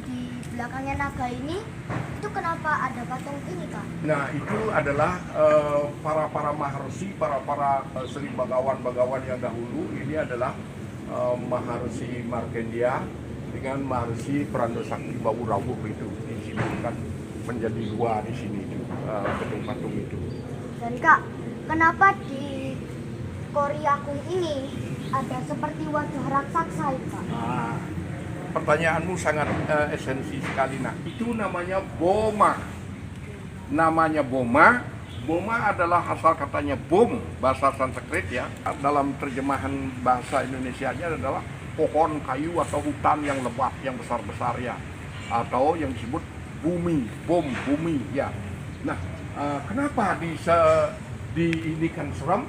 di belakangnya naga ini, itu kenapa ada patung ini, Kak? Nah, itu adalah para maharsi, para Sri Bagawan yang dahulu. Ini adalah Maharsi Markandeya dengan Maharsi Pranda Sakti Bawurawuh itu disebutkan menjadi dua di sini itu patung-patung itu. Dan Kak, kenapa di Koryakung ini ada seperti wajah raksasa itu, Kak? Pertanyaanmu sangat esensi sekali. Nah, itu namanya boma. Namanya boma. Boma adalah asal katanya bom, bahasa Sanskrit ya. Dalam terjemahan bahasa Indonesianya adalah pohon, kayu atau hutan yang lebat, yang besar-besar ya. Atau yang disebut bumi, bom, bumi ya. Nah, kenapa diinikan serem,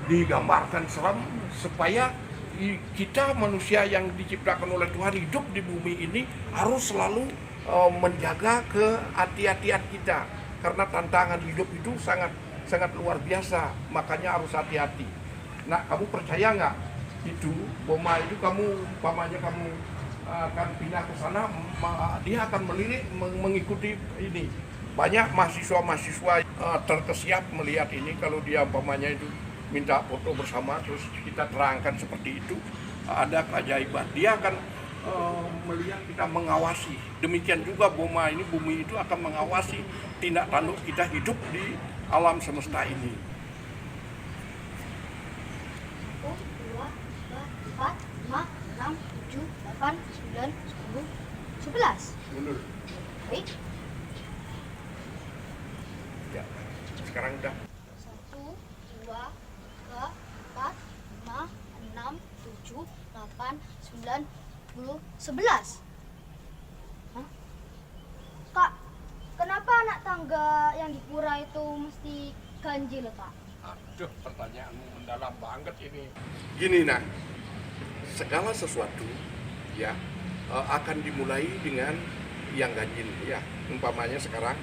digambarkan serem supaya kita manusia yang diciptakan oleh Tuhan hidup di bumi ini harus selalu menjaga kehati-hatian kita, karena tantangan hidup itu sangat luar biasa, makanya harus hati-hati. Nah, kamu percaya nggak itu boma itu umpamanya kamu akan pindah ke sana, dia akan melirik mengikuti ini. Banyak mahasiswa terkesiap melihat ini kalau dia umpamanya itu minta foto bersama, terus kita terangkan seperti itu, ada keajaiban. Dia akan melihat kita, mengawasi. Demikian juga boma ini, bumi itu akan mengawasi tindak tanduk kita hidup di alam semesta ini. 1, 2, 3, 4, 5, 6, 7, 8, 9, 10, 11. Mundur. Baik. Ya, sekarang udah. 1, 2, 3, 4, 5, 6, 7, 8, 9, 10, 11. Hah? Kak, kenapa anak tangga yang di pura itu mesti ganjil, Kak? Aduh, pertanyaanmu mendalam banget ini. Gini nak, segala sesuatu ya akan dimulai dengan yang ganjil ya. Umpamanya sekarang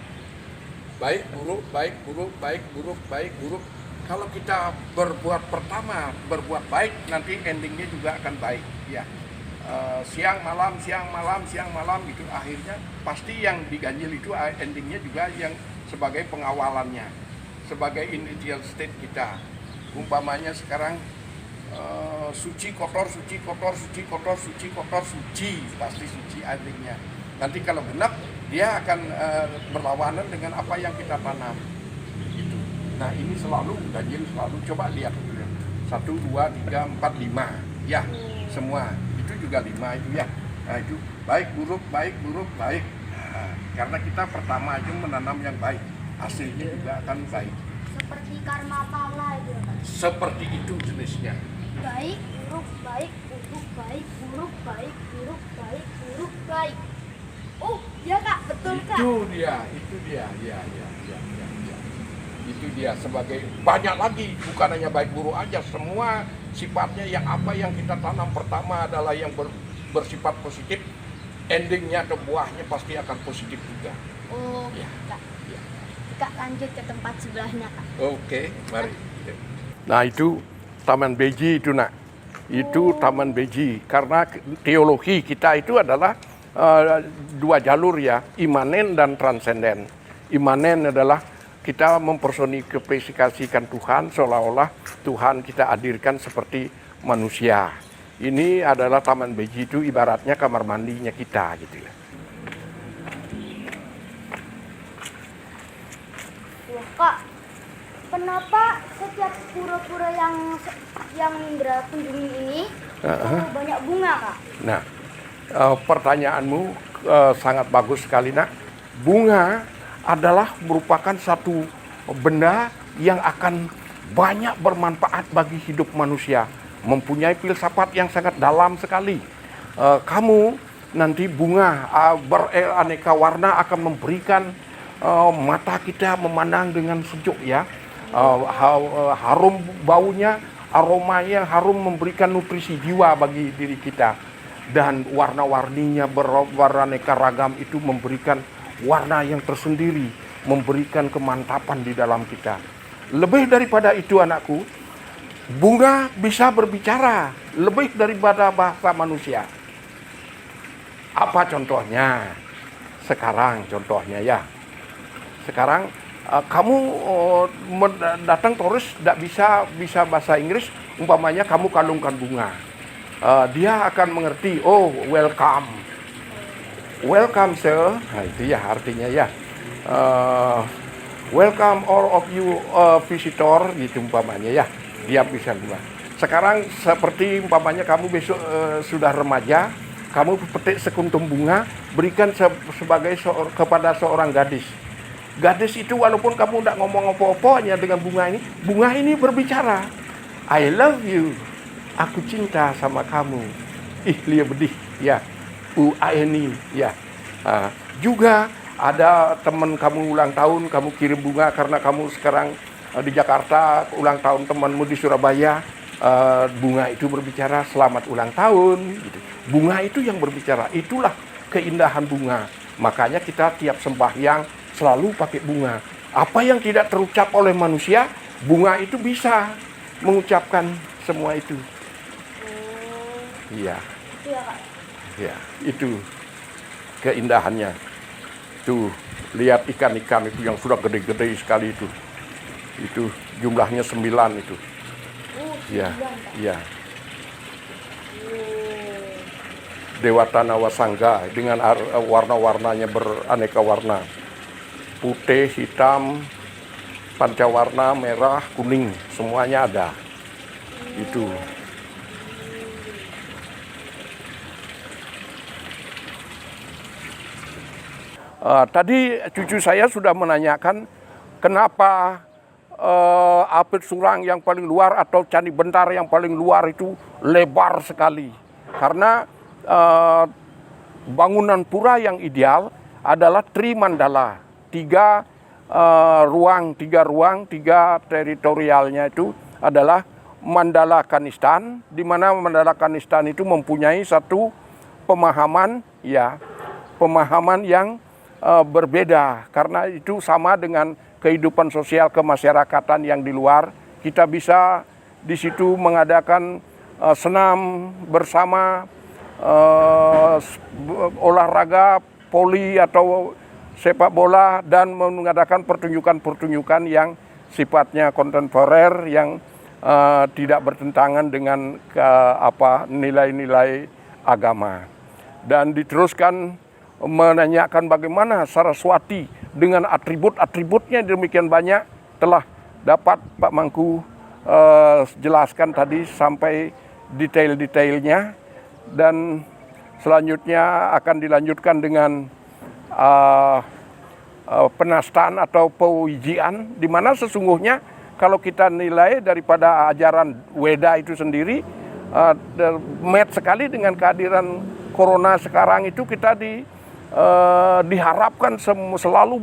baik buruk, baik buruk, baik buruk, baik buruk. Kalau kita berbuat baik, nanti endingnya juga akan baik ya. Siang malam gitu, akhirnya pasti yang diganjil itu endingnya juga yang sebagai pengawalannya, sebagai initial state kita. Umpamanya sekarang suci kotor, pasti suci endingnya. Nanti kalau genap, dia akan berlawanan dengan apa yang kita tanam gitu. Nah, ini selalu ganjil, selalu. Coba lihat 1, 2, 3, 4, 5 ya, semua itu juga 5 itu ya. Nah, itu baik buruk. Nah, karena kita pertama aja menanam yang baik, hasilnya juga akan baik. Seperti karma pala itu, Kak. Seperti itu jenisnya. Baik, buruk, baik, buruk, baik, buruk, baik, buruk, baik, buruk, baik. Oh, iya Kak, betul Kak. Itu dia, ya. Itu dia, sebagai banyak lagi, bukan hanya baik buruk aja, semua sifatnya yang apa yang kita tanam pertama adalah yang bersifat positif, endingnya atau buahnya pasti akan positif juga. Oh, Ya. Kak. Ya. Kak lanjut ke tempat sebelahnya Kak. Oke, mari. Nah, itu Taman Beji itu nak. Itu Taman Beji, karena teologi kita itu adalah dua jalur ya, imanen dan transenden. Imanen adalah kita mempersonifikasikan Tuhan seolah-olah Tuhan kita hadirkan seperti manusia. Ini adalah Taman Beji itu ibaratnya kamar mandinya kita gitu ya. Wah Kak, kenapa setiap pura-pura yang Indra kunjungi ini banyak bunga Kak? Nah, pertanyaanmu sangat bagus sekali nak. Bunga adalah merupakan satu benda yang akan banyak bermanfaat bagi hidup manusia, mempunyai filsafat yang sangat dalam sekali. Kamu nanti bunga beraneka warna akan memberikan mata kita memandang dengan sejuk ya. Harum baunya, aromanya harum, memberikan nutrisi jiwa bagi diri kita. Dan warna-warninya beraneka ragam itu memberikan warna yang tersendiri, memberikan kemantapan di dalam kita. Lebih daripada itu anakku, bunga bisa berbicara lebih daripada bahasa manusia. Apa contohnya? Sekarang contohnya ya. Sekarang kamu datang turis tidak bisa bahasa Inggris, umpamanya kamu kalungkan bunga. Dia akan mengerti, oh welcome. Welcome sir. Nah, itu ya artinya ya. Welcome all of you visitor gitu umpamanya ya. Dia bisa buat. Sekarang seperti umpamanya kamu besok sudah remaja, kamu petik sekuntum bunga, berikan kepada seorang gadis. Gadis itu walaupun kamu tidak ngomong apa-apa hanya dengan bunga ini berbicara. I love you. Aku cinta sama kamu. Ih, liya bedih ya. Ini ya. Juga ada teman kamu ulang tahun, kamu kirim bunga karena kamu sekarang di Jakarta, ulang tahun temanmu di Surabaya. Bunga itu berbicara selamat ulang tahun gitu. Bunga itu yang berbicara, itulah keindahan bunga. Makanya kita tiap sembahyang selalu pakai bunga. Apa yang tidak terucap oleh manusia, bunga itu bisa mengucapkan semua itu. Iya. Itu ya, Kak. Ya, itu keindahannya. Tuh, lihat ikan-ikan itu yang sudah gede-gede sekali itu. Itu jumlahnya 9 itu. Iya, 9, Kak. iya. Dewata Nawasangga dengan warna-warnanya beraneka warna. Putih, hitam, pancawarna, merah, kuning, semuanya ada. Itu. Tadi cucu saya sudah menanyakan kenapa apit surang yang paling luar atau Candi Bentar yang paling luar itu lebar sekali. Karena bangunan pura yang ideal adalah Trimandala. Tiga ruang, tiga teritorialnya itu adalah Mandala Kanistan, di mana Mandala Kanistan itu mempunyai satu pemahaman yang berbeda, karena itu sama dengan kehidupan sosial kemasyarakatan yang di luar. Kita bisa di situ mengadakan senam bersama, olahraga voli atau sepak bola, dan mengadakan pertunjukan-pertunjukan yang sifatnya kontemporer yang tidak bertentangan dengan nilai-nilai agama. Dan diteruskan menanyakan bagaimana Saraswati dengan atribut-atributnya demikian banyak, telah dapat Pak Mangku jelaskan tadi sampai detail-detailnya, dan selanjutnya akan dilanjutkan dengan penastaan atau pewijian, di mana sesungguhnya kalau kita nilai daripada ajaran Weda itu sendiri, match sekali dengan kehadiran corona sekarang itu. Kita diharapkan selalu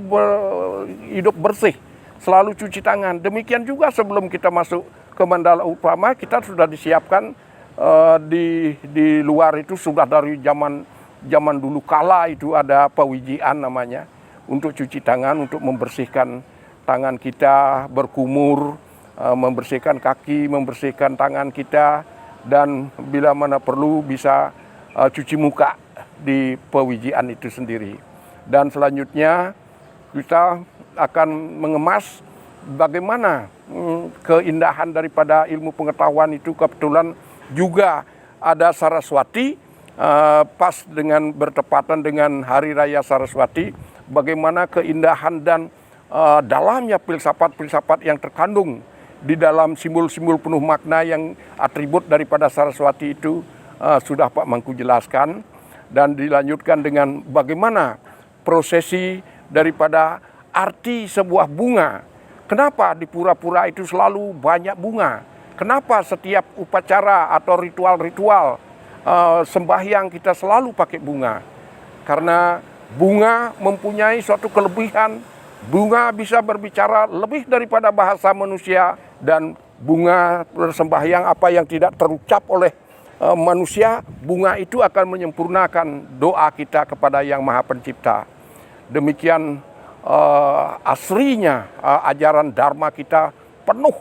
hidup bersih, selalu cuci tangan. Demikian juga sebelum kita masuk ke Mandala Upama, kita sudah disiapkan di luar itu sudah dari zaman dulu kala itu ada pewijian namanya, untuk cuci tangan, untuk membersihkan tangan kita, berkumur, membersihkan kaki, membersihkan tangan kita, dan bila mana perlu bisa cuci muka di pewijian itu sendiri. Dan selanjutnya kita akan mengemas bagaimana keindahan daripada ilmu pengetahuan itu. Kebetulan juga ada Saraswati, pas dengan bertepatan dengan Hari Raya Saraswati, bagaimana keindahan dan dalamnya filsafat-filsafat yang terkandung di dalam simbol-simbol penuh makna yang atribut daripada Saraswati itu sudah Pak Mangku jelaskan. Dan dilanjutkan dengan bagaimana prosesi daripada arti sebuah bunga. Kenapa di pura-pura itu selalu banyak bunga? Kenapa setiap upacara atau ritual-ritual sembahyang kita selalu pakai bunga? Karena bunga mempunyai suatu kelebihan. Bunga bisa berbicara lebih daripada bahasa manusia, dan bunga sembahyang apa yang tidak terucap oleh manusia, bunga itu akan menyempurnakan doa kita kepada Yang Maha Pencipta. Demikian asrinya ajaran Dharma kita penuh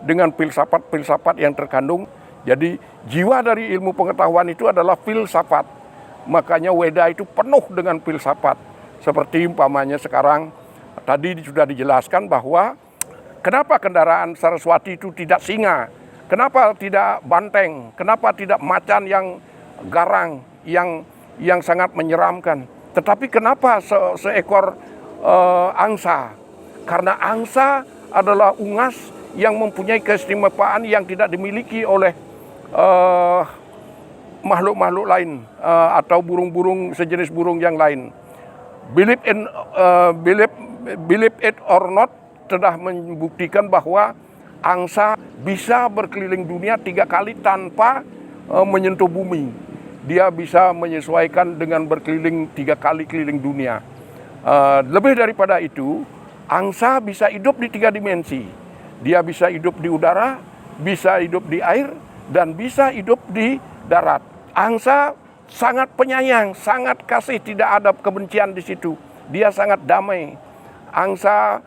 dengan filsafat-filsafat yang terkandung. Jadi jiwa dari ilmu pengetahuan itu adalah filsafat, makanya Weda itu penuh dengan filsafat. Seperti umpamanya sekarang, tadi sudah dijelaskan bahwa kenapa kendaraan Saraswati itu tidak singa, kenapa tidak banteng, kenapa tidak macan yang garang, yang sangat menyeramkan. Tetapi kenapa seekor angsa? Karena angsa adalah unggas yang mempunyai keistimewaan yang tidak dimiliki oleh makhluk-makhluk lain atau burung-burung sejenis burung yang lain. Believe it or not telah membuktikan bahwa angsa bisa berkeliling dunia 3 kali tanpa menyentuh bumi. Dia bisa menyesuaikan dengan berkeliling 3 kali keliling dunia. Lebih daripada itu, angsa bisa hidup di 3 dimensi. Dia bisa hidup di udara, bisa hidup di air, dan bisa hidup di darat. Angsa sangat penyayang, sangat kasih, tidak ada kebencian di situ. Dia sangat damai. Angsa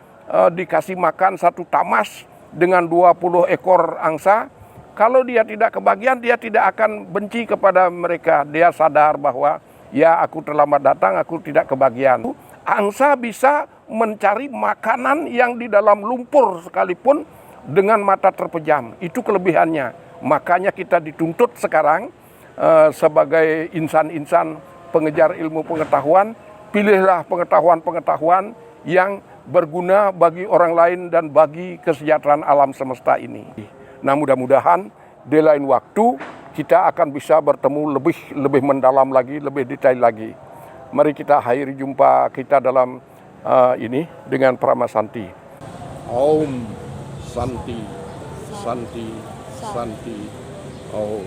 dikasih makan 1 tamas dengan 20 ekor angsa. Kalau dia tidak kebagian, dia tidak akan benci kepada mereka. Dia sadar bahwa ya aku terlambat datang, aku tidak kebagian. Angsa bisa mencari makanan yang di dalam lumpur sekalipun dengan mata terpejam. Itu kelebihannya. Makanya kita dituntut sekarang sebagai insan-insan pengejar ilmu pengetahuan, pilihlah pengetahuan-pengetahuan yang berguna bagi orang lain dan bagi kesejahteraan alam semesta ini. Nah, mudah-mudahan di lain waktu kita akan bisa bertemu lebih mendalam lagi, lebih detail lagi. Mari kita akhiri jumpa kita dalam ini dengan Pramasanti. Om Santi, Santi, Santi, Om.